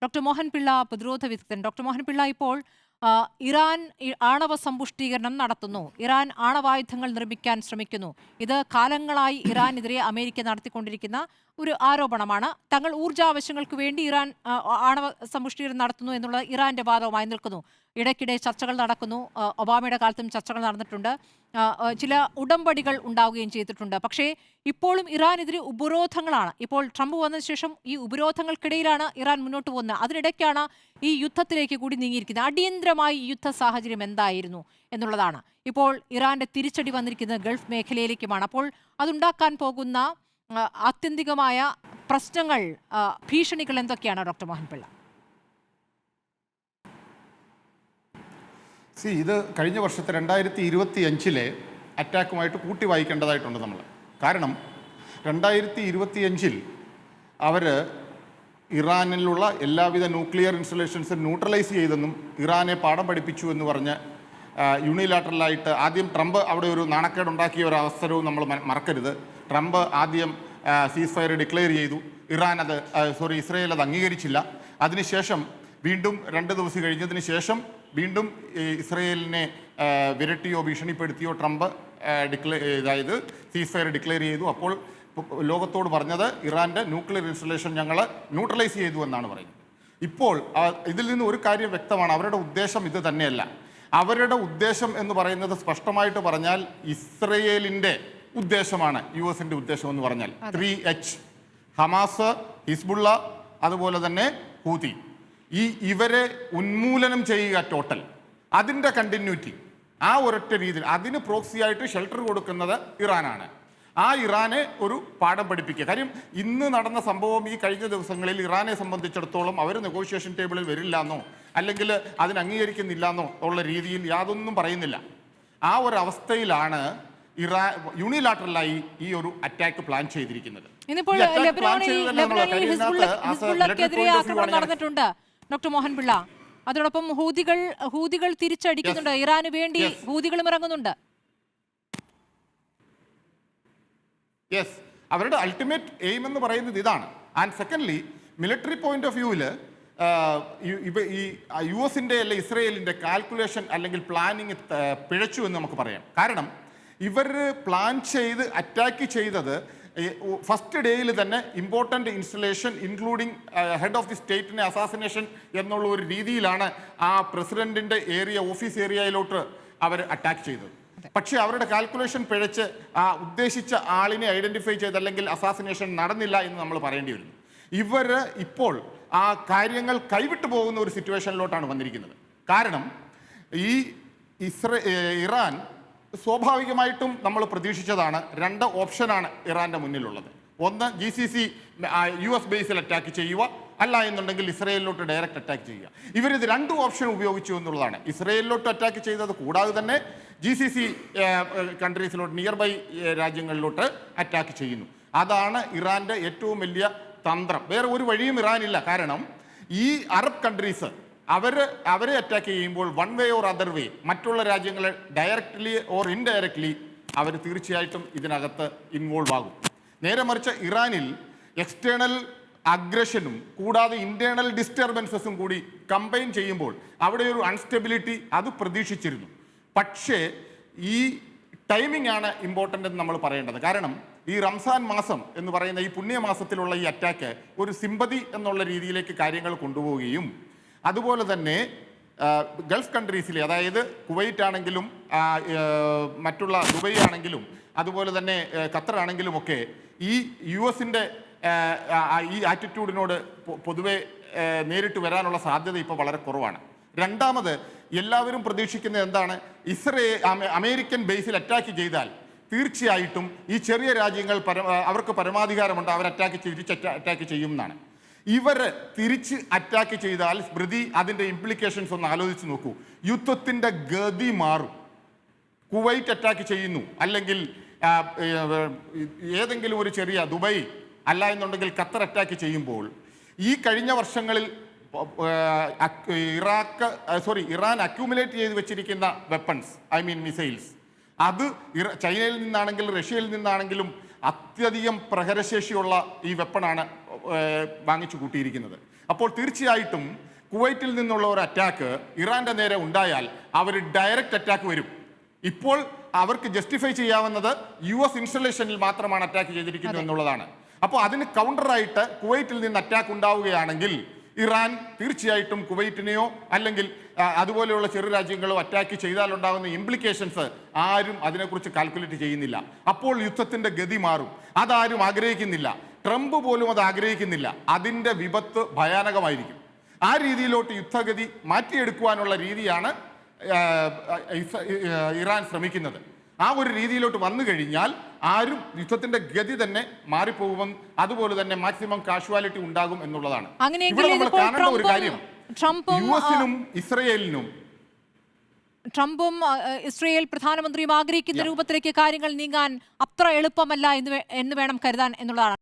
Doctor Mohan Pillai പ്രതിരോധ വിദഗ്ധൻ. Doctor Mohan Pillai, ഇപ്പോൾ ഇറാൻ ആണവ സമ്പുഷ്ടീകരണം നടത്തുന്നു, ഇറാൻ ആണവായുധങ്ങൾ നിർമ്മിക്കാൻ ശ്രമിക്കുന്നു. ഇത് കാലങ്ങളായി ഇറാനെതിരെ അമേരിക്ക നടത്തിക്കൊണ്ടിരിക്കുന്ന ഒരു ആരോപണമാണ്. തങ്ങൾ ഊർജ്ജാവശ്യങ്ങൾക്ക് വേണ്ടി ഇറാൻ ആണവ സമ്പുഷ്ടീകരണം നടത്തുന്നു എന്നുള്ളത് ഇറാന്റെ വാദവുമായി നിൽക്കുന്നു. ഇടയ്ക്കിടെ ചർച്ചകൾ നടക്കുന്നു. ഒബാമയുടെ കാലത്തും ചർച്ചകൾ നടന്നിട്ടുണ്ട്. ചില ഉടമ്പടികൾ ഉണ്ടാവുകയും ചെയ്തിട്ടുണ്ട്. പക്ഷേ ഇപ്പോഴും ഇറാനെതിരെ ഉപരോധങ്ങളാണ്. ഇപ്പോൾ ട്രംപ് വന്നതിന് ശേഷം ഈ ഉപരോധങ്ങൾക്കിടയിലാണ് ഇറാൻ മുന്നോട്ട് പോകുന്നത്. അതിനിടയ്ക്കാണ് ഈ യുദ്ധത്തിലേക്ക് കൂടി നീങ്ങിയിരിക്കുന്നത്. അടിയന്തരമായി ഈ യുദ്ധ സാഹചര്യം എന്തായിരുന്നു എന്നുള്ളതാണ്. ഇപ്പോൾ ഇറാന്റെ തിരിച്ചടി വന്നിരിക്കുന്നത് ഗൾഫ് മേഖലയിലേക്കുമാണ്. അപ്പോൾ അതുണ്ടാക്കാൻ പോകുന്ന ആത്യന്തികമായ പ്രശ്നങ്ങൾ, ഭീഷണികൾ എന്തൊക്കെയാണ് ഡോക്ടർ മോഹൻ പിള്ള? ഇത് കഴിഞ്ഞ വർഷത്തെ 2025 അറ്റാക്കുമായിട്ട് കൂട്ടി വായിക്കേണ്ടതായിട്ടുണ്ട് നമ്മൾ. കാരണം 2025 അവർ ഇറാനിലുള്ള എല്ലാവിധ ന്യൂക്ലിയർ ഇൻസ്റ്റലേഷൻസും ന്യൂട്രലൈസ് ചെയ്തെന്നും ഇറാനെ പാഠം പഠിപ്പിച്ചു എന്ന് പറഞ്ഞ് യൂണിലാറ്ററലായിട്ട് ആദ്യം ട്രംപ് അവിടെ ഒരു നാണക്കേടുണ്ടാക്കിയ ഒരു അവസരവും നമ്മൾ മറക്കരുത്. ട്രംപ് ആദ്യം സീസ് ഫയർ ഡിക്ലെയർ ചെയ്തു. ഇസ്രയേൽ അത് അംഗീകരിച്ചില്ല. അതിനുശേഷം വീണ്ടും 2 ദിവസം കഴിഞ്ഞതിന് ശേഷം വീണ്ടും ഇസ്രയേലിനെ വിരട്ടിയോ ഭീഷണിപ്പെടുത്തിയോ ട്രംപ് അതായത് സീസ് ഫയർ ഡിക്ലെയർ ചെയ്തു. അപ്പോൾ ലോകത്തോട് പറഞ്ഞത് ഇറാൻ്റെ ന്യൂക്ലിയർ ഇൻസ്റ്റലേഷൻ ഞങ്ങൾ ന്യൂട്രലൈസ് ചെയ്തു എന്നാണ് പറയുന്നത്. ഇപ്പോൾ ഇതിൽ നിന്ന് ഒരു കാര്യം വ്യക്തമാണ്, അവരുടെ ഉദ്ദേശം ഇത് തന്നെയല്ല. അവരുടെ ഉദ്ദേശം എന്ന് പറയുന്നത് സ്പഷ്ടമായിട്ട് പറഞ്ഞാൽ ഇസ്രയേലിൻ്റെ ഉദ്ദേശമാണ് US-ൻ്റെ ഉദ്ദേശം എന്ന് പറഞ്ഞാൽ 3H: ഹമാസ്, ഹിസ്ബുള്ള, അതുപോലെ തന്നെ ഹൂതി. ഇവരെ ഉന്മൂലനം ചെയ്യുക ടോട്ടൽ. അതിൻ്റെ കണ്ടിന്യൂറ്റി ആ ഒരൊറ്റ രീതിയിൽ അതിന് പ്രോക്സിയായിട്ട് ഷെൽട്ടർ കൊടുക്കുന്നത് ഇറാനാണ്. ആ ഇറാനെ ഒരു പാഠം പഠിപ്പിക്കുക. കാര്യം ഇന്ന് നടന്ന സംഭവം ഈ കഴിഞ്ഞ ദിവസങ്ങളിൽ ഇറാനെ സംബന്ധിച്ചിടത്തോളം അവർ നെഗോഷിയേഷൻ ടേബിളിൽ വരില്ല എന്നോ അല്ലെങ്കിൽ അതിന് അംഗീകരിക്കുന്നില്ല എന്നോ ഉള്ള രീതിയിൽ യാതൊന്നും പറയുന്നില്ല. ആ ഒരവസ്ഥയിലാണ് ഇറാൻ യൂണിലാറ്ററലായി ഈ ഒരു അറ്റാക്ക് പ്ലാൻ ചെയ്തിരിക്കുന്നത്. നടന്നിട്ടുണ്ട് ഡോക്ടർ മോഹൻ പിള്ള. അതോടൊപ്പം ഹൂതികൾ തിരിച്ചടിക്കുന്നുണ്ട്. ഇറാന് വേണ്ടി ഹൂതികളും ഇറങ്ങുന്നുണ്ട്. യെസ്, അവരുടെ അൾട്ടിമേറ്റ് എയിം എന്ന് പറയുന്നത് ഇതാണ്. And secondly, military point of വ്യൂവിൽ ഈ US-ൻ്റെ അല്ലെ ഇസ്രയേലിൻ്റെ കാൽക്കുലേഷൻ അല്ലെങ്കിൽ പ്ലാനിങ് പിഴച്ചു എന്ന് നമുക്ക് പറയാം. കാരണം ഇവർ പ്ലാൻ ചെയ്ത് അറ്റാക്ക് ചെയ്തത് ഫസ്റ്റ് ഡേയിൽ തന്നെ important installation including head of the സ്റ്റേറ്റിനെ അസാസിനേഷൻ എന്നുള്ള ഒരു രീതിയിലാണ് ആ പ്രസിഡന്റിൻ്റെ ഓഫീസ് ഏരിയയിലോട്ട് അവർ അറ്റാക്ക് ചെയ്തത്. പക്ഷേ അവരുടെ കാൽക്കുലേഷൻ പിഴച്ച് ആ ഉദ്ദേശിച്ച ആളിനെ ഐഡന്റിഫൈ ചെയ്ത് അല്ലെങ്കിൽ അസാസിനേഷൻ നടന്നില്ല എന്ന് നമ്മൾ പറയേണ്ടി വരുന്നു. ഇവർ ഇപ്പോൾ ആ കാര്യങ്ങൾ കൈവിട്ടു പോകുന്ന ഒരു സിറ്റുവേഷനിലോട്ടാണ് വന്നിരിക്കുന്നത്. കാരണം ഈ ഇറാൻ സ്വാഭാവികമായിട്ടും നമ്മൾ പ്രതീക്ഷിച്ചതാണ്. 2 ഓപ്ഷനാണ് ഇറാൻ്റെ മുന്നിലുള്ളത്. ഒന്ന്, GCC US ബേസിൽ അറ്റാക്ക് ചെയ്യുക, അല്ല എന്നുണ്ടെങ്കിൽ ഇസ്രയേലിലോട്ട് ഡയറക്റ്റ് അറ്റാക്ക് ചെയ്യുക. ഇവരിത് 2 ഓപ്ഷൻ ഉപയോഗിച്ചു എന്നുള്ളതാണ്. ഇസ്രയേലിലോട്ട് അറ്റാക്ക് ചെയ്തത് കൂടാതെ തന്നെ GCC കൺട്രീസിലോട്ട്, നിയർ ബൈ രാജ്യങ്ങളിലോട്ട് അറ്റാക്ക് ചെയ്യുന്നു. അതാണ് ഇറാൻ്റെ ഏറ്റവും വലിയ തന്ത്രം. വേറെ ഒരു വഴിയും ഇറാനില്ല. കാരണം ഈ അറബ് കൺട്രീസ് അവരെ അറ്റാക്ക് ചെയ്യുമ്പോൾ one way or other way മറ്റുള്ള രാജ്യങ്ങളെ ഡയറക്റ്റ്ലി ഓർ ഇൻഡയറക്റ്റ്ലി അവർ തീർച്ചയായിട്ടും ഇതിനകത്ത് ഇൻവോൾവ് ആകും. നേരെ മറിച്ച് ഇറാനിൽ എക്സ്റ്റേണൽ അഗ്രഷനും കൂടാതെ ഇന്റേണൽ ഡിസ്റ്റർബൻസസും കൂടി കമ്പൈൻ ചെയ്യുമ്പോൾ അവിടെ ഒരു അൺസ്റ്റെബിലിറ്റി അത് പ്രതീക്ഷിച്ചിരുന്നു. പക്ഷേ ഈ ടൈമിംഗ് ആണ് ഇമ്പോർട്ടൻ്റ് എന്ന് നമ്മൾ പറയേണ്ടത്. കാരണം ഈ റംസാൻ മാസം എന്ന് പറയുന്ന ഈ പുണ്യമാസത്തിലുള്ള ഈ അറ്റാക്ക് ഒരു സിമ്പതി എന്നുള്ള രീതിയിലേക്ക് കാര്യങ്ങൾ കൊണ്ടുപോവുകയും അതുപോലെ തന്നെ ഗൾഫ് കൺട്രീസിലെ, അതായത് കുവൈറ്റ് ആണെങ്കിലും മറ്റുള്ള ദുബൈ ആണെങ്കിലും അതുപോലെ തന്നെ ഖത്തർ ആണെങ്കിലും ഒക്കെ ഈ US-ൻ്റെ ഈ ആറ്റിറ്റ്യൂഡിനോട് പൊതുവെ നേരിട്ട് വരാനുള്ള സാധ്യത ഇപ്പോൾ വളരെ കുറവാണ്. രണ്ടാമത്, എല്ലാവരും പ്രതീക്ഷിക്കുന്നത് എന്താണ്? അമേരിക്കൻ ബേസിൽ അറ്റാക്ക് ചെയ്താൽ തീർച്ചയായിട്ടും ഈ ചെറിയ രാജ്യങ്ങൾ അവർക്ക് പരമാധികാരമുണ്ട്, അവർ അറ്റാക്ക് ചെയ്യും എന്നാണ്. ഇവർ തിരിച്ച് അറ്റാക്ക് ചെയ്താൽ സ്മൃതി അതിൻ്റെ ഇംപ്ലിക്കേഷൻസ് ഒന്ന് ആലോചിച്ച് നോക്കൂ. യുദ്ധത്തിൻ്റെ ഗതി മാറും. കുവൈറ്റ് അറ്റാക്ക് ചെയ്യുന്നു, അല്ലെങ്കിൽ ഏതെങ്കിലും ഒരു ചെറിയ ദുബൈ, അല്ല എന്നുണ്ടെങ്കിൽ ഖത്തർ അറ്റാക്ക് ചെയ്യുമ്പോൾ ഈ കഴിഞ്ഞ വർഷങ്ങളിൽ ഇറാൻ അക്യൂമുലേറ്റ് ചെയ്ത് വെച്ചിരിക്കുന്ന വെപ്പൺസ്, മിസൈൽസ്, അത് ചൈനയിൽ നിന്നാണെങ്കിലും റഷ്യയിൽ നിന്നാണെങ്കിലും അത്യധികം പ്രഹരശേഷിയുള്ള ഈ വെപ്പണാണ് വാങ്ങിച്ചു കൂട്ടിയിരിക്കുന്നത്. അപ്പോൾ തീർച്ചയായിട്ടും കുവൈറ്റിൽ നിന്നുള്ള ഒരു അറ്റാക്ക് ഇറാന്റെ നേരെ ഉണ്ടായാൽ അവർ ഡയറക്റ്റ് അറ്റാക്ക് വരും. ഇപ്പോൾ അവർക്ക് ജസ്റ്റിഫൈ ചെയ്യാവുന്നത് US ഇൻസ്റ്റലേഷനിൽ മാത്രമാണ് അറ്റാക്ക് ചെയ്തിരിക്കുന്നത് എന്നുള്ളതാണ്. അപ്പോൾ അതിന് കൗണ്ടറായിട്ട് കുവൈറ്റിൽ നിന്ന് അറ്റാക്ക് ഉണ്ടാവുകയാണെങ്കിൽ ഇറാൻ തീർച്ചയായിട്ടും കുവൈറ്റിനെയോ അല്ലെങ്കിൽ അതുപോലെയുള്ള ചെറു രാജ്യങ്ങളോ അറ്റാക്ക് ചെയ്താലുണ്ടാകുന്ന ഇംപ്ലിക്കേഷൻസ് ആരും അതിനെക്കുറിച്ച് കാൽക്കുലേറ്റ് ചെയ്യുന്നില്ല. അപ്പോൾ യുദ്ധത്തിന്റെ ഗതി മാറും. അതാരും ആഗ്രഹിക്കുന്നില്ല. ട്രംപ് പോലും അത് ആഗ്രഹിക്കുന്നില്ല. അതിൻ്റെ വിപത്ത് ഭയാനകമായിരിക്കും. ആ രീതിയിലോട്ട് യുദ്ധഗതി മാറ്റിയെടുക്കുവാനുള്ള രീതിയാണ് ഇറാൻ ശ്രമിക്കുന്നത്. ആ ഒരു രീതിയിലോട്ട് വന്നു കഴിഞ്ഞാൽ ആരും യുദ്ധത്തിന്റെ ഗതി തന്നെ മാറിപ്പോകും. അതുപോലെ തന്നെ മാക്സിമം കാഷ്വാലിറ്റി ഉണ്ടാകും എന്നുള്ളതാണ്. ഇവിടെ നമ്മൾ കാണേണ്ട ഒരു കാര്യം, യുഎസിനും ഇസ്രയേലിനും ട്രംപും ഇസ്രയേൽ പ്രധാനമന്ത്രിയും ആഗ്രഹിക്കുന്ന രൂപത്തിലേക്ക് കാര്യങ്ങൾ നീങ്ങാൻ അത്ര എളുപ്പമല്ല എന്ന് വേണം കരുതാൻ എന്നുള്ളതാണ്.